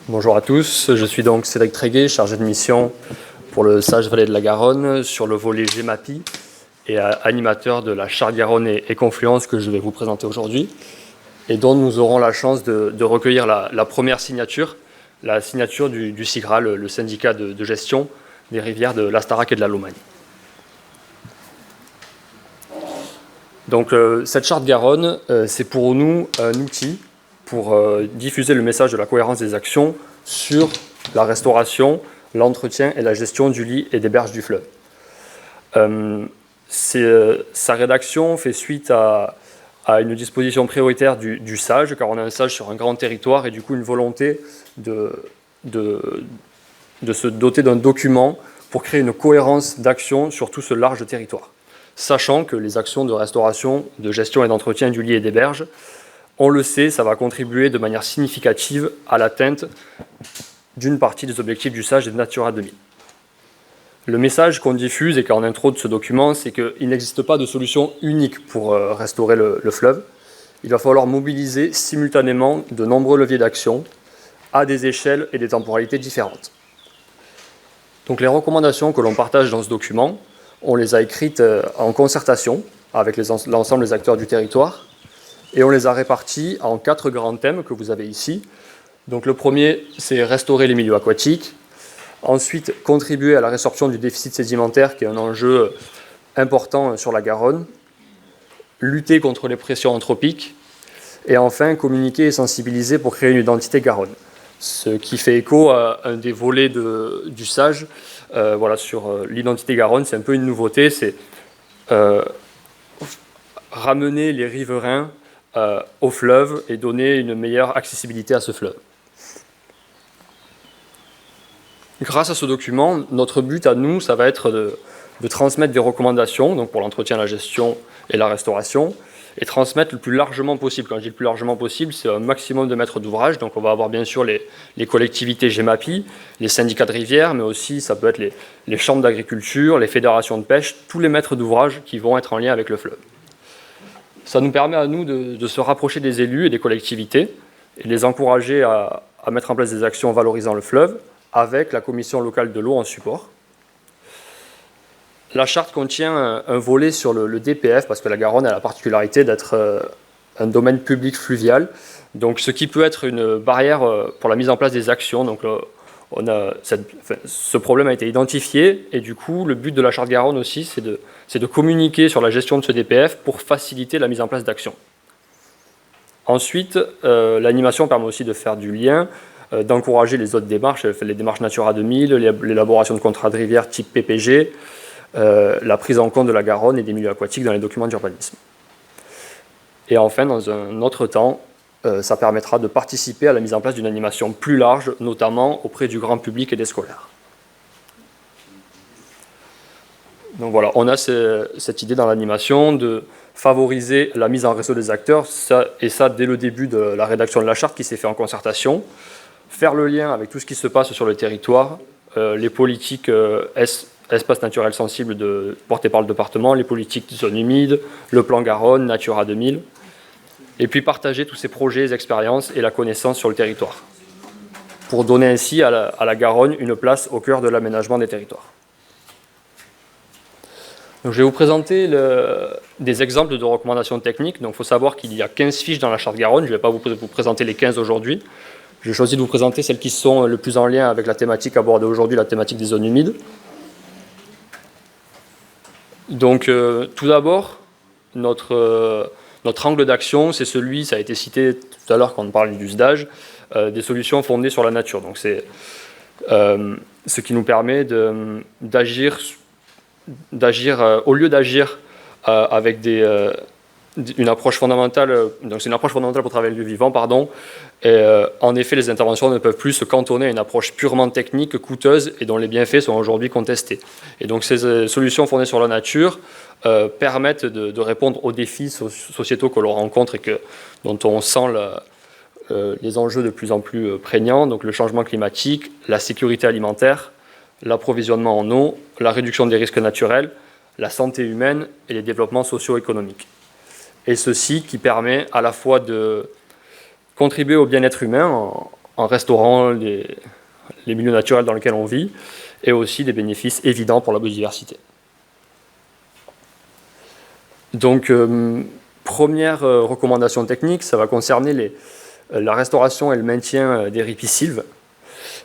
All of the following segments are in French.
Bonjour à tous, je suis donc Cédric Tréguet, chargé de mission pour le SAGE Vallée de la Garonne sur le volet GEMAPI et animateur de la charte Garonne et Confluence que je vais vous présenter aujourd'hui et dont nous aurons la chance de recueillir la première signature, la signature du SIGRA, le syndicat de gestion des rivières de l'Astarac et de la Lomagne. Donc cette charte Garonne, c'est pour nous un outil pour diffuser le message de la cohérence des actions sur la restauration, l'entretien et la gestion du lit et des berges du fleuve. Sa rédaction fait suite à une disposition prioritaire du SAGE, car on a un SAGE sur un grand territoire et du coup une volonté de se doter d'un document pour créer une cohérence d'action sur tout ce large territoire. Sachant que les actions de restauration, de gestion et d'entretien du lit et des berges, on le sait, ça va contribuer de manière significative à l'atteinte d'une partie des objectifs du SAGE et de Natura 2000. Le message qu'on diffuse et qu'en intro de ce document, c'est qu'il n'existe pas de solution unique pour restaurer le fleuve. Il va falloir mobiliser simultanément de nombreux leviers d'action à des échelles et des temporalités différentes. Donc les recommandations que l'on partage dans ce document, on les a écrites en concertation avec l'ensemble des acteurs du territoire et on les a réparties en 4 grands thèmes que vous avez ici. Donc le premier, c'est restaurer les milieux aquatiques. Ensuite, contribuer à la résorption du déficit sédimentaire, qui est un enjeu important sur la Garonne. Lutter contre les pressions anthropiques. Et enfin, communiquer et sensibiliser pour créer une identité Garonne. Ce qui fait écho à un des volets du SAGE. Sur l'identité Garonne, c'est un peu une nouveauté. C'est ramener les riverains au fleuve et donner une meilleure accessibilité à ce fleuve. Grâce à ce document, notre but à nous, ça va être de transmettre des recommandations donc pour l'entretien, la gestion et la restauration, et transmettre le plus largement possible. Quand je dis le plus largement possible, c'est un maximum de maîtres d'ouvrage. Donc on va avoir bien sûr les collectivités GEMAPI, les syndicats de rivières, mais aussi ça peut être les chambres d'agriculture, les fédérations de pêche, tous les maîtres d'ouvrage qui vont être en lien avec le fleuve. Ça nous permet à nous de se rapprocher des élus et des collectivités et de les encourager à mettre en place des actions valorisant le fleuve avec la commission locale de l'eau en support. La charte contient un volet sur le DPF parce que la Garonne a la particularité d'être un domaine public fluvial, donc ce qui peut être une barrière pour la mise en place des actions. Donc ce problème a été identifié et du coup le but de la charte Garonne aussi c'est de communiquer sur la gestion de ce DPF pour faciliter la mise en place d'actions. Ensuite, l'animation permet aussi de faire du lien, d'encourager les autres démarches, les démarches Natura 2000, l'élaboration de contrats de rivière type PPG, la prise en compte de la Garonne et des milieux aquatiques dans les documents d'urbanisme. Et enfin, dans un autre temps, ça permettra de participer à la mise en place d'une animation plus large, notamment auprès du grand public et des scolaires. Donc voilà, on a cette idée dans l'animation de favoriser la mise en réseau des acteurs, et ça dès le début de la rédaction de la charte qui s'est fait en concertation, faire le lien avec tout ce qui se passe sur le territoire, les politiques espaces naturels sensibles portés par le département, les politiques de zones humides, le plan Garonne, Natura 2000, et puis partager tous ces projets, les expériences et la connaissance sur le territoire, pour donner ainsi à la Garonne une place au cœur de l'aménagement des territoires. Donc, je vais vous présenter des exemples de recommandations techniques. Donc, il faut savoir qu'il y a 15 fiches dans la charte Garonne. Je ne vais pas vous présenter les 15 aujourd'hui. J'ai choisi de vous présenter celles qui sont le plus en lien avec la thématique abordée aujourd'hui, la thématique des zones humides. Donc, tout d'abord, notre angle d'action, c'est celui, ça a été cité tout à l'heure quand on parle du SDAGE, des solutions fondées sur la nature. Donc, c'est ce qui nous permet d'agir au lieu d'agir avec une approche fondamentale, donc c'est une approche fondamentale pour travailler le vivant, et en effet les interventions ne peuvent plus se cantonner à une approche purement technique, coûteuse et dont les bienfaits sont aujourd'hui contestés. Et donc ces solutions fondées sur la nature permettent de répondre aux défis sociétaux que l'on rencontre et dont on sent les enjeux de plus en plus prégnants, donc le changement climatique, la sécurité alimentaire, l'approvisionnement en eau, la réduction des risques naturels, la santé humaine et les développements socio-économiques. Et ceci qui permet à la fois de contribuer au bien-être humain en restaurant les milieux naturels dans lesquels on vit, et aussi des bénéfices évidents pour la biodiversité. Donc, première recommandation technique, ça va concerner la restauration et le maintien des ripisylves.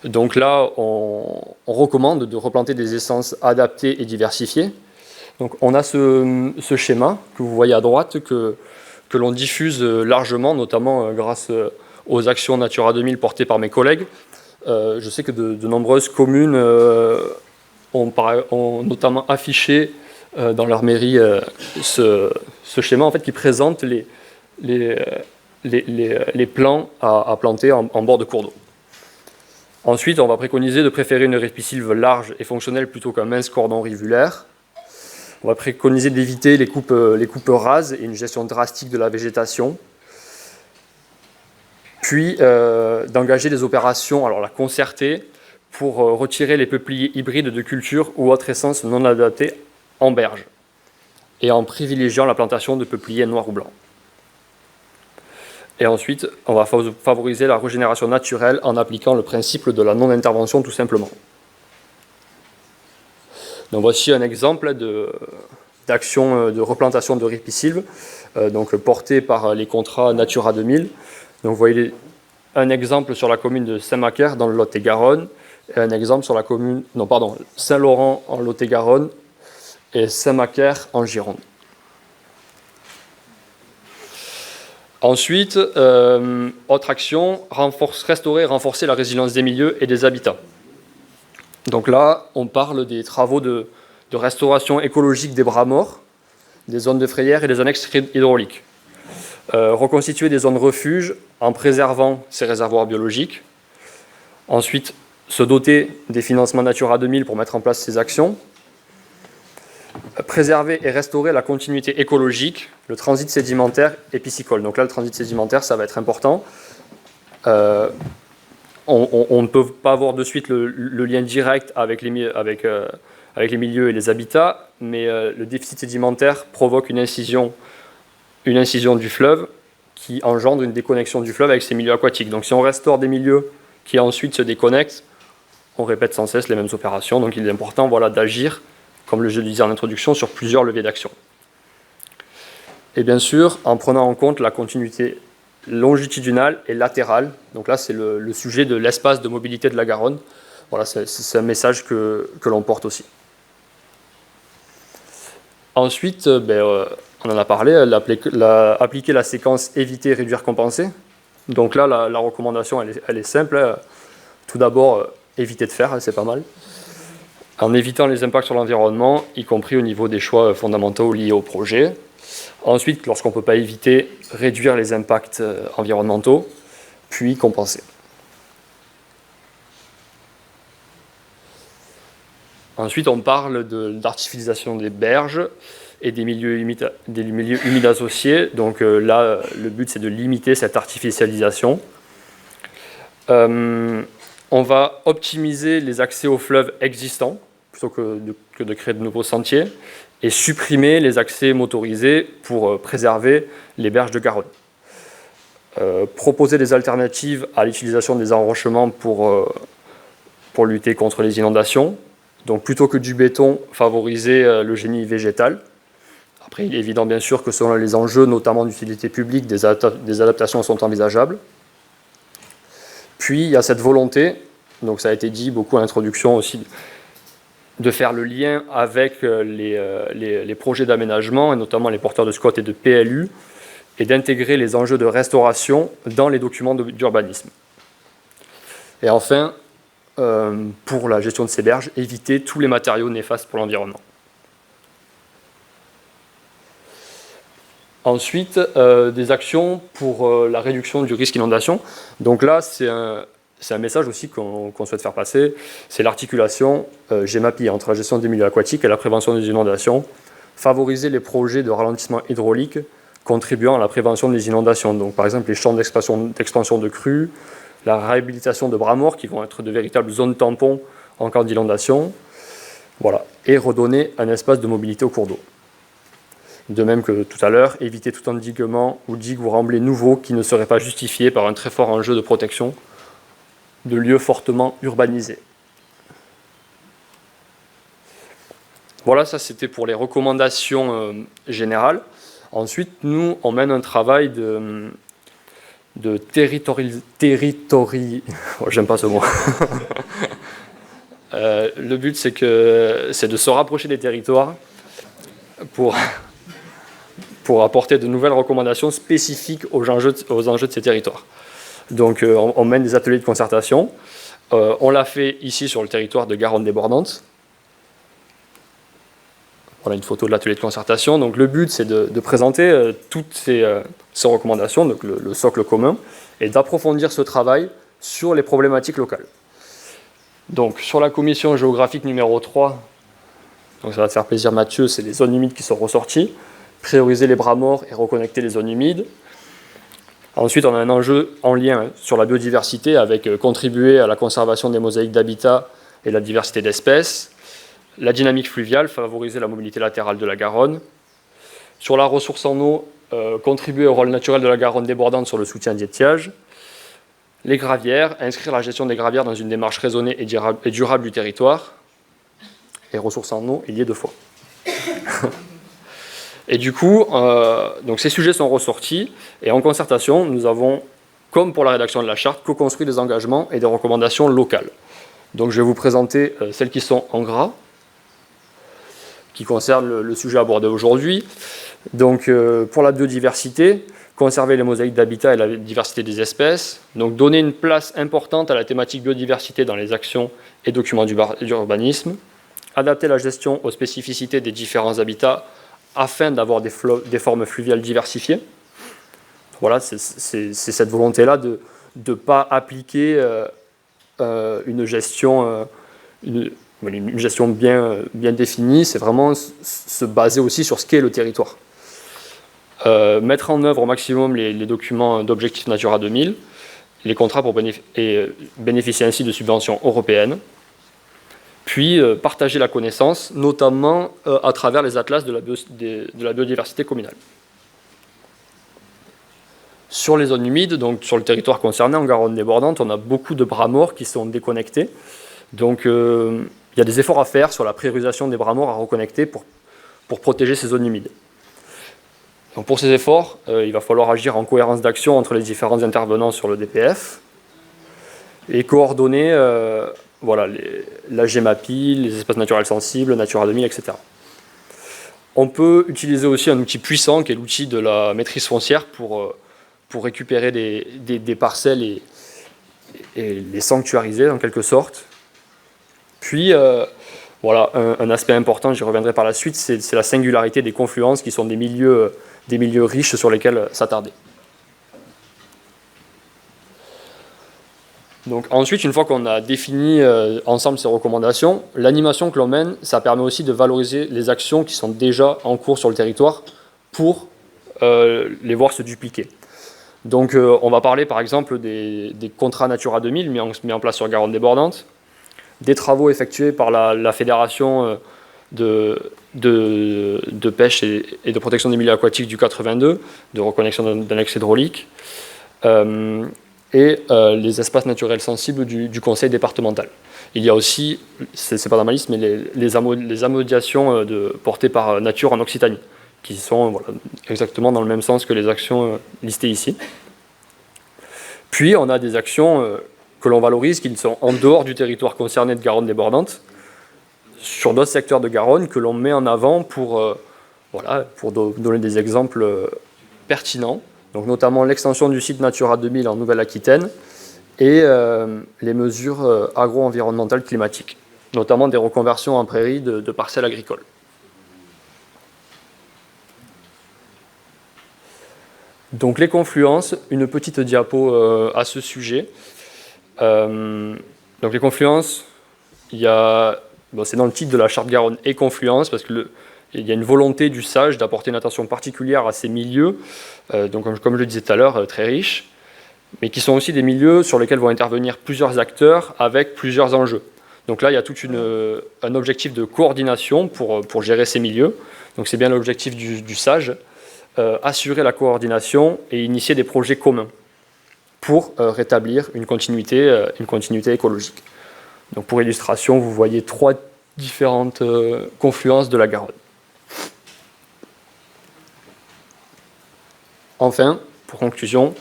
Donc là, on recommande de replanter des essences adaptées et diversifiées. Donc on a ce schéma que vous voyez à droite que l'on diffuse largement, notamment grâce aux actions Natura 2000 portées par mes collègues. Je sais que de nombreuses communes ont notamment affiché dans leur mairie ce schéma en fait, qui présente les plants à planter en bord de cours d'eau. Ensuite, on va préconiser de préférer une ripisylve large et fonctionnelle plutôt qu'un mince cordon rivulaire. On va préconiser d'éviter les coupes rases et une gestion drastique de la végétation. Puis d'engager des opérations, alors la concertée, pour retirer les peupliers hybrides de cultures ou autres essences non adaptées en berge, et en privilégiant la plantation de peupliers noirs ou blancs. Et ensuite, on va favoriser la régénération naturelle en appliquant le principe de la non-intervention tout simplement. Donc voici un exemple d'action de replantation de ripisylves, donc porté par les contrats Natura 2000. Donc vous voyez un exemple sur la commune de Saint-Macaire dans le Lot-et-Garonne, et un exemple sur la commune, Saint-Laurent en Lot-et-Garonne et Saint-Macaire en Gironde. Ensuite, autre action, restaurer et renforcer la résilience des milieux et des habitats. Donc là, on parle des travaux de restauration écologique des bras morts, des zones de frayère et des annexes hydrauliques. Reconstituer des zones refuges en préservant ces réservoirs biologiques. Ensuite, se doter des financements Natura 2000 pour mettre en place ces actions. Préserver et restaurer la continuité écologique, le transit sédimentaire et piscicole. Donc là, le transit sédimentaire, ça va être important. On ne peut pas avoir de suite le lien direct avec les milieux et les habitats, mais le déficit sédimentaire provoque une incision du fleuve qui engendre une déconnexion du fleuve avec ses milieux aquatiques. Donc si on restaure des milieux qui ensuite se déconnectent, on répète sans cesse les mêmes opérations. Donc il est important d'agir, comme je le disais en introduction, sur plusieurs leviers d'action. Et bien sûr, en prenant en compte la continuité longitudinale et latérale. Donc là, c'est le sujet de l'espace de mobilité de la Garonne. Voilà, c'est un message que l'on porte aussi. Ensuite, on en a parlé, appliquer la séquence éviter, réduire, compenser. Donc là, la recommandation, elle est simple. Tout d'abord, éviter de faire, c'est pas mal. En évitant les impacts sur l'environnement, y compris au niveau des choix fondamentaux liés au projet. Ensuite, lorsqu'on ne peut pas éviter, réduire les impacts environnementaux, puis compenser. Ensuite, on parle d'artificialisation des berges et des milieux humides associés. Donc là, le but, c'est de limiter cette artificialisation. On va optimiser les accès aux fleuves existants, plutôt que de créer de nouveaux sentiers, et supprimer les accès motorisés pour préserver les berges de Garonne. Proposer des alternatives à l'utilisation des enrochements pour lutter contre les inondations. Donc plutôt que du béton, favoriser le génie végétal. Après, il est évident bien sûr que selon les enjeux, notamment d'utilité publique, des adaptations sont envisageables. Puis il y a cette volonté, donc ça a été dit beaucoup à l'introduction aussi, de faire le lien avec les projets d'aménagement, et notamment les porteurs de SCOT et de PLU, et d'intégrer les enjeux de restauration dans les documents d'urbanisme. Et enfin, pour la gestion de ces berges, éviter tous les matériaux néfastes pour l'environnement. Ensuite, des actions pour la réduction du risque d'inondation. Donc là, c'est un message aussi qu'on souhaite faire passer. C'est l'articulation GEMAPI entre la gestion des milieux aquatiques et la prévention des inondations. Favoriser les projets de ralentissement hydraulique contribuant à la prévention des inondations. Donc par exemple, les champs d'expansion de crues, la réhabilitation de bras morts qui vont être de véritables zones tampons en cas d'inondation. Voilà. Et redonner un espace de mobilité au cours d'eau. De même que tout à l'heure, éviter tout endiguement ou digue ou remblai nouveau qui ne serait pas justifié par un très fort enjeu de protection de lieux fortement urbanisés. Voilà, ça c'était pour les recommandations générales. Ensuite, nous, on mène un travail de oh, j'aime pas ce mot. Le but, c'est de se rapprocher des territoires pour apporter de nouvelles recommandations spécifiques aux enjeux de ces territoires. Donc, on mène des ateliers de concertation. On l'a fait ici sur le territoire de Garonne débordante. Voilà une photo de l'atelier de concertation. Donc, le but, c'est de présenter toutes ces recommandations, donc le socle commun, et d'approfondir ce travail sur les problématiques locales. Donc, sur la commission géographique numéro 3, donc ça va te faire plaisir Mathieu, c'est les zones humides qui sont ressorties. Prioriser les bras morts et reconnecter les zones humides. Ensuite, on a un enjeu en lien sur la biodiversité avec contribuer à la conservation des mosaïques d'habitat et la diversité d'espèces. La dynamique fluviale, favoriser la mobilité latérale de la Garonne. Sur la ressource en eau, contribuer au rôle naturel de la Garonne débordante sur le soutien d'étiage. Les gravières, inscrire la gestion des gravières dans une démarche raisonnée et durable du territoire. Et ressources en eau, il y est 2 fois. Et du coup, donc ces sujets sont ressortis, et en concertation, nous avons, comme pour la rédaction de la charte, co-construit des engagements et des recommandations locales. Donc je vais vous présenter celles qui sont en gras, qui concernent le sujet abordé aujourd'hui. Donc pour la biodiversité, conserver les mosaïques d'habitat et la diversité des espèces, donc donner une place importante à la thématique biodiversité dans les actions et documents d'urbanisme, adapter la gestion aux spécificités des différents habitats afin d'avoir des formes fluviales diversifiées. Voilà, c'est cette volonté-là de ne pas appliquer une gestion bien définie, c'est vraiment se baser aussi sur ce qu'est le territoire. Mettre en œuvre au maximum les documents d'objectifs Natura 2000, les contrats pour bénéficier ainsi de subventions européennes, puis partager la connaissance, notamment à travers les atlas de la biodiversité communale. Sur les zones humides, donc sur le territoire concerné, en Garonne débordante, on a beaucoup de bras morts qui sont déconnectés. Donc il y a des efforts à faire sur la priorisation des bras morts à reconnecter pour protéger ces zones humides. Donc pour ces efforts, il va falloir agir en cohérence d'action entre les différents intervenants sur le DPF et coordonner la GEMAPI, les espaces naturels sensibles, Natura 2000, etc. On peut utiliser aussi un outil puissant qui est l'outil de la maîtrise foncière pour récupérer des parcelles et les sanctuariser en quelque sorte. Puis, un aspect important, j'y reviendrai par la suite, c'est la singularité des confluences qui sont des milieux riches sur lesquels s'attarder. Donc ensuite, une fois qu'on a défini ensemble ces recommandations, l'animation que l'on mène, ça permet aussi de valoriser les actions qui sont déjà en cours sur le territoire pour les voir se dupliquer. Donc on va parler par exemple des contrats Natura 2000 mis en place sur Garonne débordante, des travaux effectués par la Fédération de pêche et de protection des milieux aquatiques du 82, de reconnexion d'un axe hydraulique, et les espaces naturels sensibles du conseil départemental. Il y a aussi, c'est pas dans ma liste, mais les amodiations portées par Nature en Occitanie, qui sont exactement dans le même sens que les actions listées ici. Puis on a des actions que l'on valorise, qui sont en dehors du territoire concerné de Garonne débordante, sur d'autres secteurs de Garonne, que l'on met en avant pour donner des exemples pertinents. Donc notamment l'extension du site Natura 2000 en Nouvelle-Aquitaine et les mesures agro-environnementales climatiques, notamment des reconversions en prairies de parcelles agricoles. Donc les confluences, une petite diapo à ce sujet. Donc les confluences, c'est dans le titre de la charte Garonne et confluence, parce que il y a une volonté du SAGE d'apporter une attention particulière à ces milieux, donc comme je le disais tout à l'heure, très riches, mais qui sont aussi des milieux sur lesquels vont intervenir plusieurs acteurs avec plusieurs enjeux. Donc là, il y a tout un objectif de coordination pour gérer ces milieux. Donc c'est bien l'objectif du SAGE, assurer la coordination et initier des projets communs. pour rétablir une continuité écologique. Donc pour illustration, vous voyez 3 différentes confluences de la Garonne. Enfin, pour conclusion,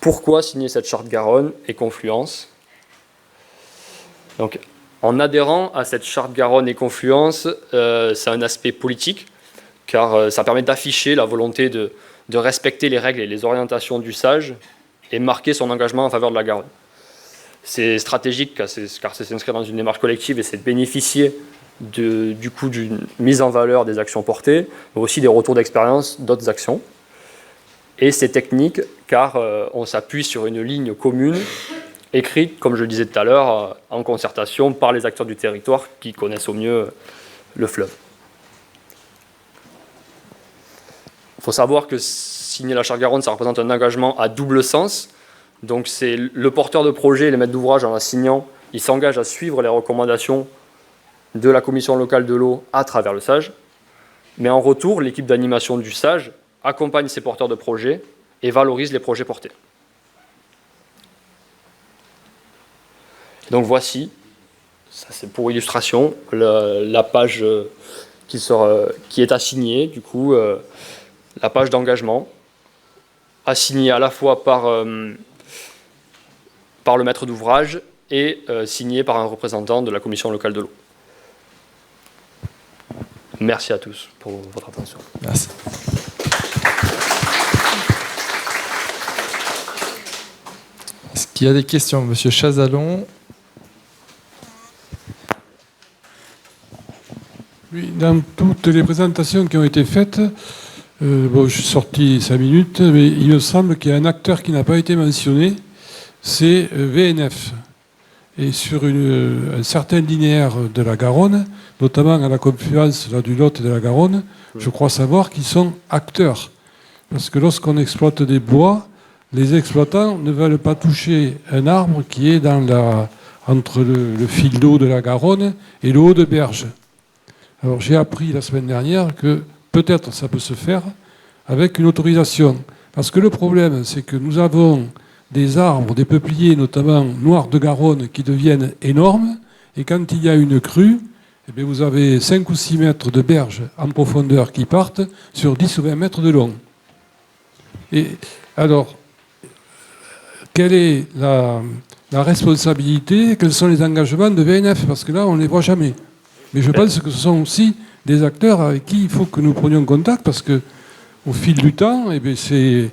pourquoi signer cette charte Garonne et confluence? Donc, en adhérant à cette charte Garonne et confluence, c'est un aspect politique, car ça permet d'afficher la volonté de respecter les règles et les orientations du SAGE et marquer son engagement en faveur de la Garonne. C'est stratégique car c'est s'inscrire dans une démarche collective et c'est de bénéficier du coup d'une mise en valeur des actions portées, mais aussi des retours d'expérience d'autres actions. Et c'est technique car on s'appuie sur une ligne commune écrite, comme je le disais tout à l'heure, en concertation par les acteurs du territoire qui connaissent au mieux le fleuve. Il faut savoir que signer la charte Garonne, ça représente un engagement à double sens. Donc c'est le porteur de projet et les maîtres d'ouvrage, en la signant, ils s'engagent à suivre les recommandations de la commission locale de l'eau à travers le SAGE. Mais en retour, l'équipe d'animation du SAGE accompagne ces porteurs de projets et valorise les projets portés. Donc voici, ça c'est pour illustration, la page qui est assignée, du coup, la page d'engagement, assignée à la fois par le maître d'ouvrage et signée par un représentant de la commission locale de l'eau. Merci à tous pour votre attention. Merci. Est-ce qu'il y a des questions, Monsieur Chazalon? Oui, dans toutes les présentations qui ont été faites, je suis sorti 5 minutes, mais il me semble qu'il y a un acteur qui n'a pas été mentionné, c'est VNF. Et sur un certain linéaire de la Garonne, notamment à la confluence du Lot et de la Garonne, je crois savoir qu'ils sont acteurs. Parce que lorsqu'on exploite des bois, les exploitants ne veulent pas toucher un arbre qui est entre le fil d'eau de la Garonne et le haut de berge. Alors j'ai appris la semaine dernière que peut-être ça peut se faire avec une autorisation. Parce que le problème, c'est que nous avons des arbres, des peupliers, notamment noirs de Garonne, qui deviennent énormes. Et quand il y a une crue, eh bien vous avez 5 ou 6 mètres de berge en profondeur qui partent sur 10 ou 20 mètres de long. Et alors, quelle est la responsabilité, quels sont les engagements de VNF? Parce que là, on ne les voit jamais. Mais je pense que ce sont aussi des acteurs avec qui il faut que nous prenions contact, parce qu'au fil du temps, eh bien, c'est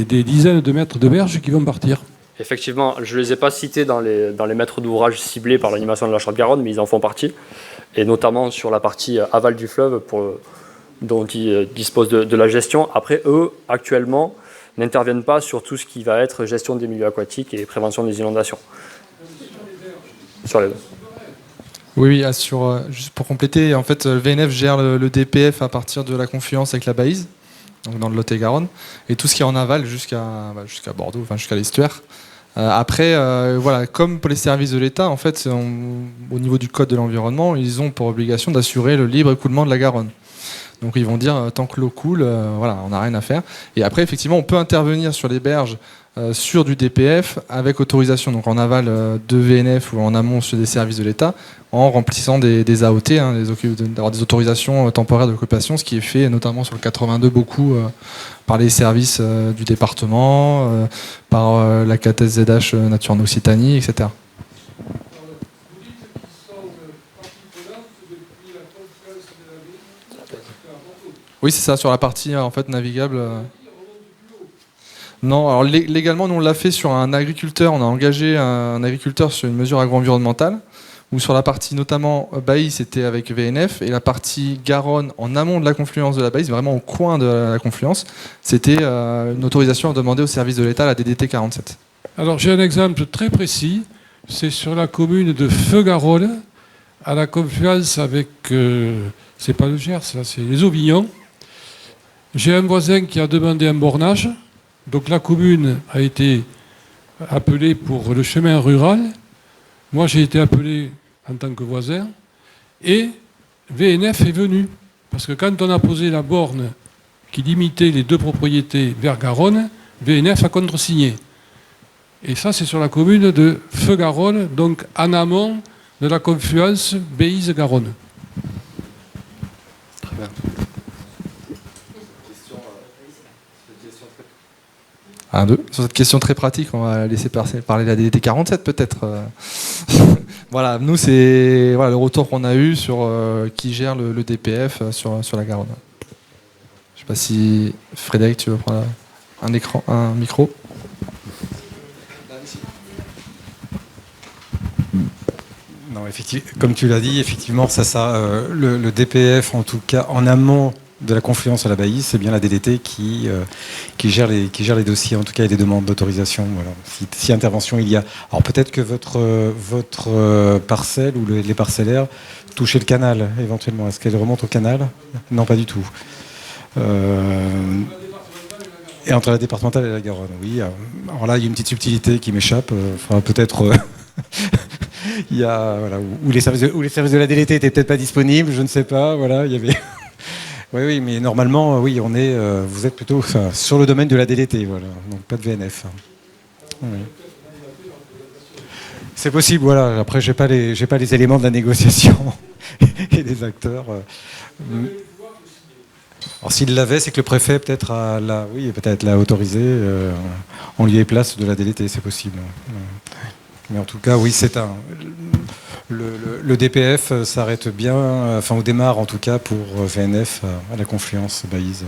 des dizaines de mètres de berge qui vont partir. Effectivement, je ne les ai pas cités dans les maîtres d'ouvrage ciblés par l'animation de la charte Garonne, mais ils en font partie, et notamment sur la partie aval du fleuve dont ils disposent de la gestion. Après, eux, actuellement, n'interviennent pas sur tout ce qui va être gestion des milieux aquatiques et prévention des inondations. Sur les deux. Oui, juste pour compléter, en fait, le VNF gère le DPF à partir de la confluence avec la Baïse, donc dans le Lot-et-Garonne, et tout ce qui est en aval jusqu'à Bordeaux, enfin jusqu'à l'estuaire. Après, voilà, comme pour les services de l'État, en fait, au niveau du code de l'environnement, ils ont pour obligation d'assurer le libre écoulement de la Garonne. Donc ils vont dire tant que l'eau coule, voilà, on n'a rien à faire. Et après, effectivement, on peut intervenir sur les berges sur du DPF avec autorisation, donc en aval de VNF ou en amont sur des services de l'État, en remplissant des AOT, d'avoir des autorisations temporaires d'occupation, ce qui est fait notamment sur le 82 beaucoup par les services du département, par la KTZH Nature en Occitanie, etc. Oui, c'est ça, sur la partie en fait navigable. Non, alors légalement, nous on l'a fait sur un agriculteur, on a engagé un agriculteur sur une mesure agro-environnementale, où sur la partie notamment Baïse, c'était avec VNF, et la partie Garonne, en amont de la confluence de la Baïse, vraiment au coin de la confluence, c'était une autorisation à demander au service de l'État, la DDT 47. Alors j'ai un exemple très précis, c'est sur la commune de Feu-Garonne, à la confluence avec, c'est pas le Gers, là, c'est les Aubignons. J'ai un voisin qui a demandé un bornage. Donc la commune a été appelée pour le chemin rural. Moi, j'ai été appelé en tant que voisin. Et VNF est venu. Parce que quand on a posé la borne qui limitait les deux propriétés vers Garonne, VNF a contresigné. Et ça, c'est sur la commune de Feux-Garonne, donc en amont de la confluence Béise-Garonne. Très bien. Un, deux. Sur cette question très pratique, on va laisser parler la DDT 47 peut-être. Voilà, nous c'est le retour qu'on a eu sur qui gère le DPF sur la Garonne. Je sais pas si Frédéric, tu veux prendre un micro. Non, effectivement, comme tu l'as dit, effectivement, le DPF, en tout cas, en amont de la confluence à la Baïse, c'est bien la DDT qui gère les dossiers, en tout cas, et les demandes d'autorisation. Voilà. Si intervention il y a. Alors peut-être que votre parcelle ou les parcellaires touchaient le canal, éventuellement. Est-ce qu'elle remonte au canal? Non, pas du tout. Et entre la départementale et la Garonne, oui. Alors là, il y a une petite subtilité qui m'échappe. Peut-être... il y a, où les services de la DDT étaient peut-être pas disponibles, je ne sais pas. Voilà, il y avait... Oui, mais normalement, oui, vous êtes plutôt sur le domaine de la DDT, voilà, donc pas de VNF. Oui. C'est possible, voilà. Après, j'ai pas les éléments de la négociation et des acteurs. Alors, s'il l'avait, c'est que le préfet peut-être l'a autorisé en lieu et place de la DDT, c'est possible. Mais en tout cas, oui, le DPF s'arrête bien, on démarre en tout cas pour VNF à la confluence Baïse.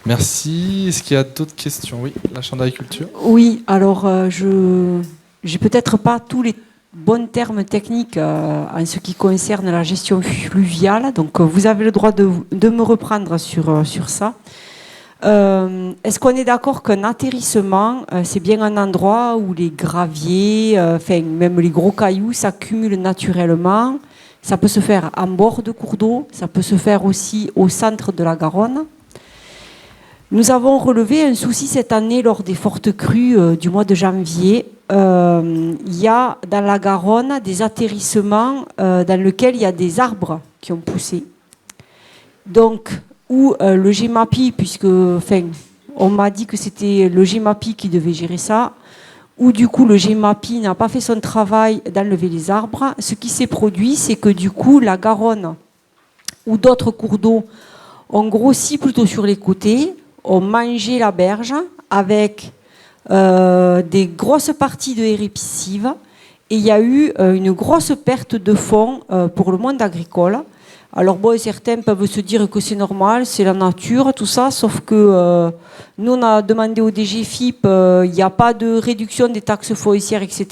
Merci. Est-ce qu'il y a d'autres questions? Oui, la Chambre d'agriculture. Oui, alors je n'ai peut-être pas tous les bons termes techniques en ce qui concerne la gestion fluviale, donc vous avez le droit de me reprendre sur ça. Est-ce qu'on est d'accord qu'un atterrissement, c'est bien un endroit où les graviers, même les gros cailloux s'accumulent naturellement? Ça peut se faire en bord de cours d'eau, ça peut se faire aussi au centre de la Garonne. Nous avons relevé un souci cette année lors des fortes crues du mois de janvier. Il y a dans la Garonne des atterrissements dans lesquels il y a des arbres qui ont poussé. Donc, ou le GEMAPI, puisque on m'a dit que c'était le GEMAPI qui devait gérer ça, ou du coup le GEMAPI n'a pas fait son travail d'enlever les arbres. Ce qui s'est produit, c'est que du coup la Garonne ou d'autres cours d'eau ont grossi plutôt sur les côtés, ont mangé la berge avec des grosses parties de haies piscives, et il y a eu une grosse perte de fonds pour le monde agricole. Alors bon, certains peuvent se dire que c'est normal, c'est la nature, tout ça, sauf que nous, on a demandé au DGFiP, il n'y a pas de réduction des taxes foncières, etc.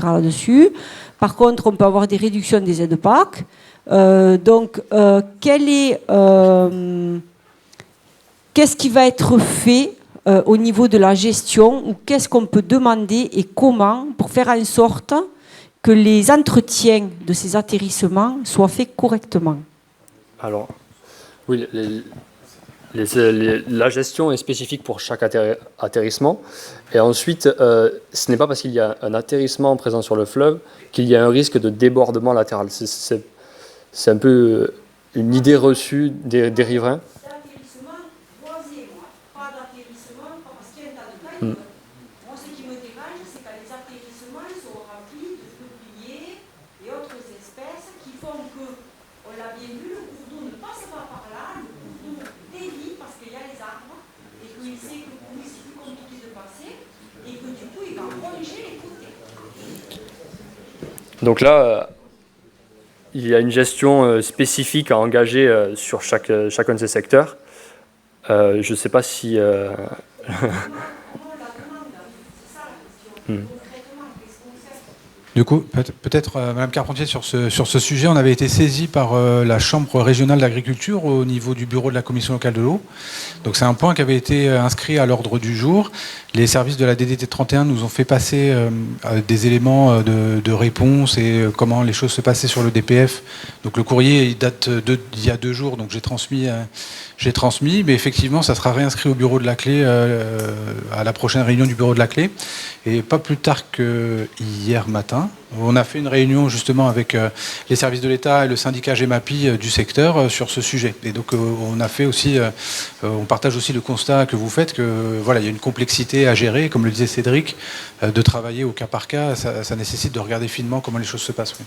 là-dessus. Par contre, on peut avoir des réductions des aides PAC. Qu'est-ce qui va être fait au niveau de la gestion, ou qu'est-ce qu'on peut demander et comment pour faire en sorte que les entretiens de ces atterrissements soient faits correctement? Alors, oui, la gestion est spécifique pour chaque atterrissement. Et ensuite, ce n'est pas parce qu'il y a un atterrissement présent sur le fleuve qu'il y a un risque de débordement latéral. C'est un peu une idée reçue des riverains. Moi, ce qui me dérange, c'est quand les atterrissements sont remplis de peupliers et autres espèces qui font que, on l'a bien vu, le cours d'eau ne passe pas par là, le cours d'eau dévie parce qu'il y a les arbres et qu'il sait que pour lui c'est plus compliqué de passer et que du coup il va ronger les côtés. Donc là, il y a une gestion spécifique à engager sur chacun de ces secteurs. Je ne sais pas si... Du coup, peut-être, Madame Carpentier, sur ce sujet, on avait été saisi par la Chambre régionale d'agriculture au niveau du bureau de la Commission locale de l'eau. Donc c'est un point qui avait été inscrit à l'ordre du jour. Les services de la DDT 31 nous ont fait passer des éléments de réponse et comment les choses se passaient sur le DPF. Donc le courrier il date d'il y a 2 jours, donc j'ai transmis J'ai transmis, mais effectivement, ça sera réinscrit au bureau de la clé à la prochaine réunion du bureau de la clé. Et pas plus tard que hier matin, on a fait une réunion justement avec les services de l'État et le syndicat GEMAPI du secteur sur ce sujet. Et donc on a fait aussi, on partage aussi le constat que vous faites que voilà, il y a une complexité à gérer, comme le disait Cédric, de travailler au cas par cas. Ça nécessite de regarder finement comment les choses se passent. Oui.